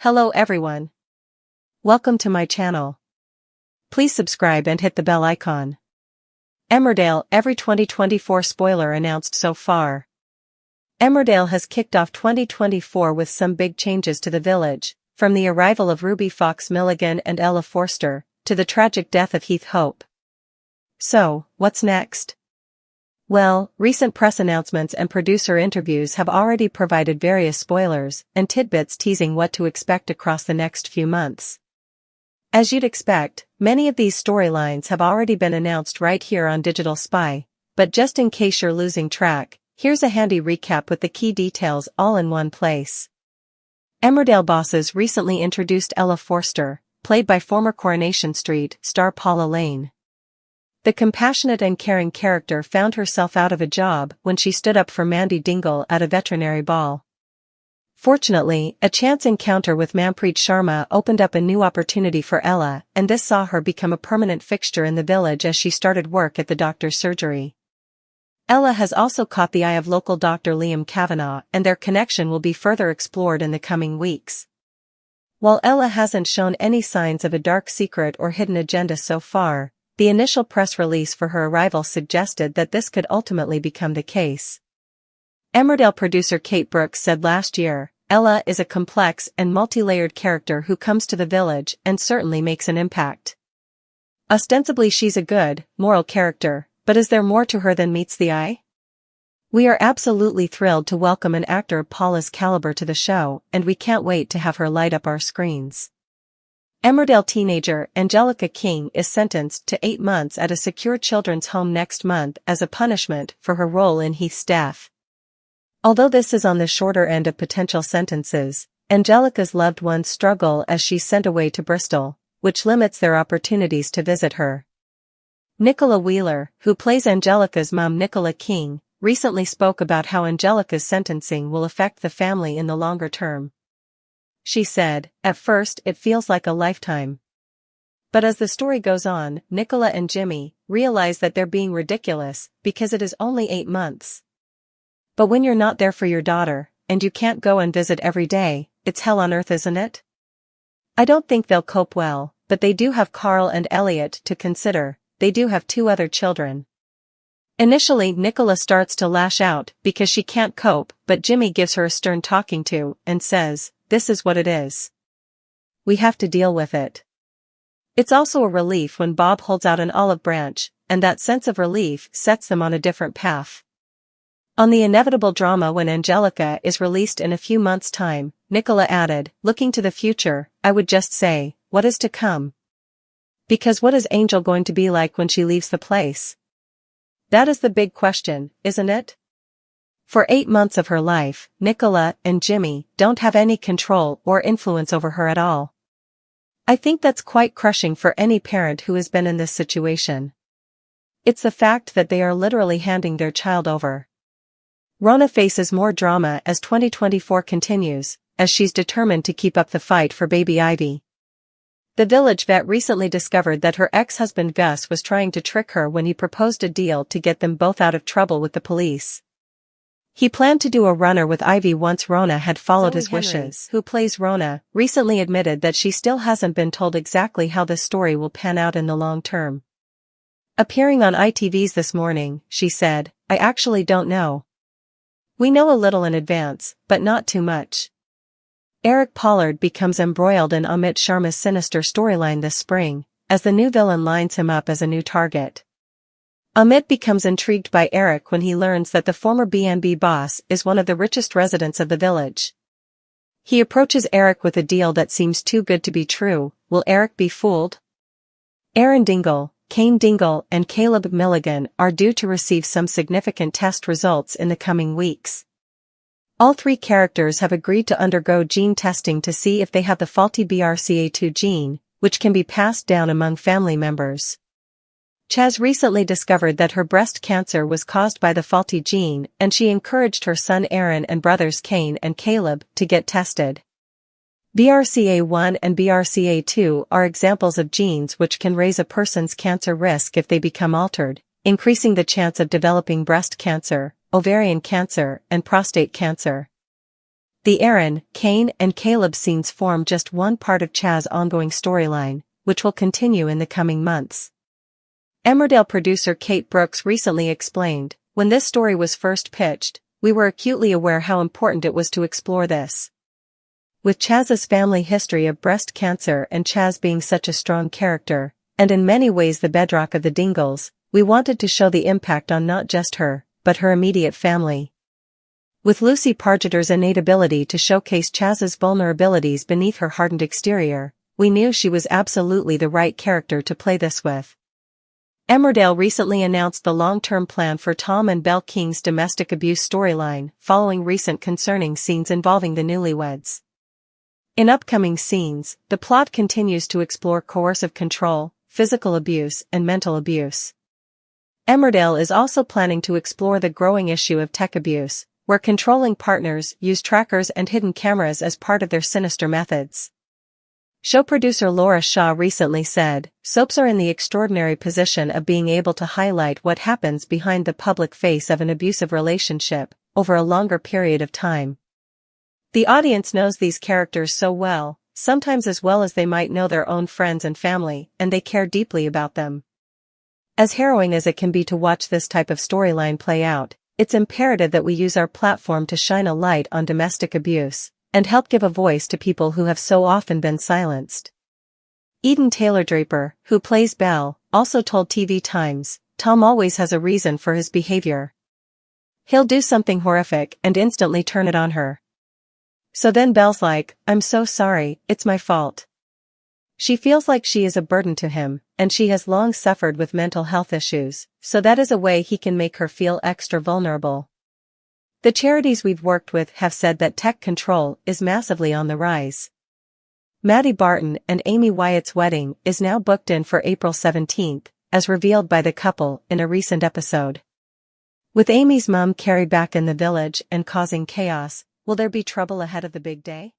Hello everyone. Welcome to my channel. Please subscribe and hit the bell icon. Emmerdale, every 2024 spoiler announced so far. Emmerdale has kicked off 2024 with some big changes to the village, from the arrival of Ruby Fox Milligan and Ella Forster, to the tragic death of Heath Hope. So, what's next? Well, recent press announcements and producer interviews have already provided various spoilers and tidbits teasing what to expect across the next few months. As you'd expect, many of these storylines have already been announced right here on Digital Spy, but just in case you're losing track, here's a handy recap with the key details all in one place. Emmerdale bosses recently introduced Ella Forster, played by former Coronation Street star Paula Lane. The compassionate and caring character found herself out of a job when she stood up for Mandy Dingle at a veterinary ball. Fortunately, a chance encounter with Manpreet Sharma opened up a new opportunity for Ella, and this saw her become a permanent fixture in the village as she started work at the doctor's surgery. Ella has also caught the eye of local Dr. Liam Kavanagh, and their connection will be further explored in the coming weeks. While Ella hasn't shown any signs of a dark secret or hidden agenda so far, the initial press release for her arrival suggested that this could ultimately become the case. Emmerdale producer Kate Brooks said last year, "Ella is a complex and multi-layered character who comes to the village and certainly makes an impact. Ostensibly she's a good, moral character, but is there more to her than meets the eye? We are absolutely thrilled to welcome an actor of Paula's caliber to the show, and we can't wait to have her light up our screens." Emmerdale teenager Angelica King is sentenced to 8 months at a secure children's home next month as a punishment for her role in Heath's death. Although this is on the shorter end of potential sentences, Angelica's loved ones struggle as she's sent away to Bristol, which limits their opportunities to visit her. Nicola Wheeler, who plays Angelica's mom Nicola King, recently spoke about how Angelica's sentencing will affect the family in the longer term. She said, "At first it feels like a lifetime. But as the story goes on, Nicola and Jimmy realize that they're being ridiculous because it is only 8 months. But when you're not there for your daughter, and you can't go and visit every day, it's hell on earth, isn't it? I don't think they'll cope well, but they do have Carl and Elliot to consider. They do have 2 other children." Initially, Nicola starts to lash out because she can't cope, but Jimmy gives her a stern talking to and says, "This is what it is. We have to deal with it." It's also a relief when Bob holds out an olive branch, and that sense of relief sets them on a different path. On the inevitable drama when Angelica is released in a few months' time, Nicola added, "Looking to the future, I would just say, what is to come? Because what is Angel going to be like when she leaves the place? That is the big question, isn't it?" For 8 months of her life, Nicola and Jimmy don't have any control or influence over her at all. I think that's quite crushing for any parent who has been in this situation. It's the fact that they are literally handing their child over. Rona faces more drama as 2024 continues, as she's determined to keep up the fight for baby Ivy. The village vet recently discovered that her ex-husband Gus was trying to trick her when he proposed a deal to get them both out of trouble with the police. He planned to do a runner with Ivy once Rona had followed his wishes. Who plays Rona, recently admitted that she still hasn't been told exactly how this story will pan out in the long term. Appearing on ITV's This Morning, she said, "I actually don't know. We know a little in advance, but not too much." Eric Pollard becomes embroiled in Amit Sharma's sinister storyline this spring, as the new villain lines him up as a new target. Amit becomes intrigued by Eric when he learns that the former B&B boss is one of the richest residents of the village. He approaches Eric with a deal that seems too good to be true. Will Eric be fooled? Aaron Dingle, Kane Dingle and Caleb Milligan are due to receive some significant test results in the coming weeks. All 3 characters have agreed to undergo gene testing to see if they have the faulty BRCA2 gene, which can be passed down among family members. Chaz recently discovered that her breast cancer was caused by the faulty gene, and she encouraged her son Aaron and brothers Kane and Caleb to get tested. BRCA1 and BRCA2 are examples of genes which can raise a person's cancer risk if they become altered, increasing the chance of developing breast cancer, ovarian cancer, and prostate cancer. The Aaron, Kane and Caleb scenes form just one part of Chaz's ongoing storyline, which will continue in the coming months. Emmerdale producer Kate Brooks recently explained, "When this story was first pitched, we were acutely aware how important it was to explore this. With Chaz's family history of breast cancer and Chaz being such a strong character, and in many ways the bedrock of the Dingles, we wanted to show the impact on not just her, but her immediate family." With Lucy Pargeter's innate ability to showcase Chaz's vulnerabilities beneath her hardened exterior, we knew she was absolutely the right character to play this with. Emmerdale recently announced the long-term plan for Tom and Belle King's domestic abuse storyline, following recent concerning scenes involving the newlyweds. In upcoming scenes, the plot continues to explore coercive control, physical abuse and mental abuse. Emmerdale is also planning to explore the growing issue of tech abuse, where controlling partners use trackers and hidden cameras as part of their sinister methods. Show producer Laura Shaw recently said, "Soaps are in the extraordinary position of being able to highlight what happens behind the public face of an abusive relationship, over a longer period of time. The audience knows these characters so well, sometimes as well as they might know their own friends and family, and they care deeply about them. As harrowing as it can be to watch this type of storyline play out, it's imperative that we use our platform to shine a light on domestic abuse, and help give a voice to people who have so often been silenced." Eden Taylor-Draper, who plays Belle, also told TV Times, "Tom always has a reason for his behavior. He'll do something horrific and instantly turn it on her. So then Belle's like, 'I'm so sorry, it's my fault.' She feels like she is a burden to him, and she has long suffered with mental health issues, so that is a way he can make her feel extra vulnerable. The charities we've worked with have said that tech control is massively on the rise." Maddie Barton and Amy Wyatt's wedding is now booked in for April 17th, as revealed by the couple in a recent episode. With Amy's mum Carrie back in the village and causing chaos, will there be trouble ahead of the big day?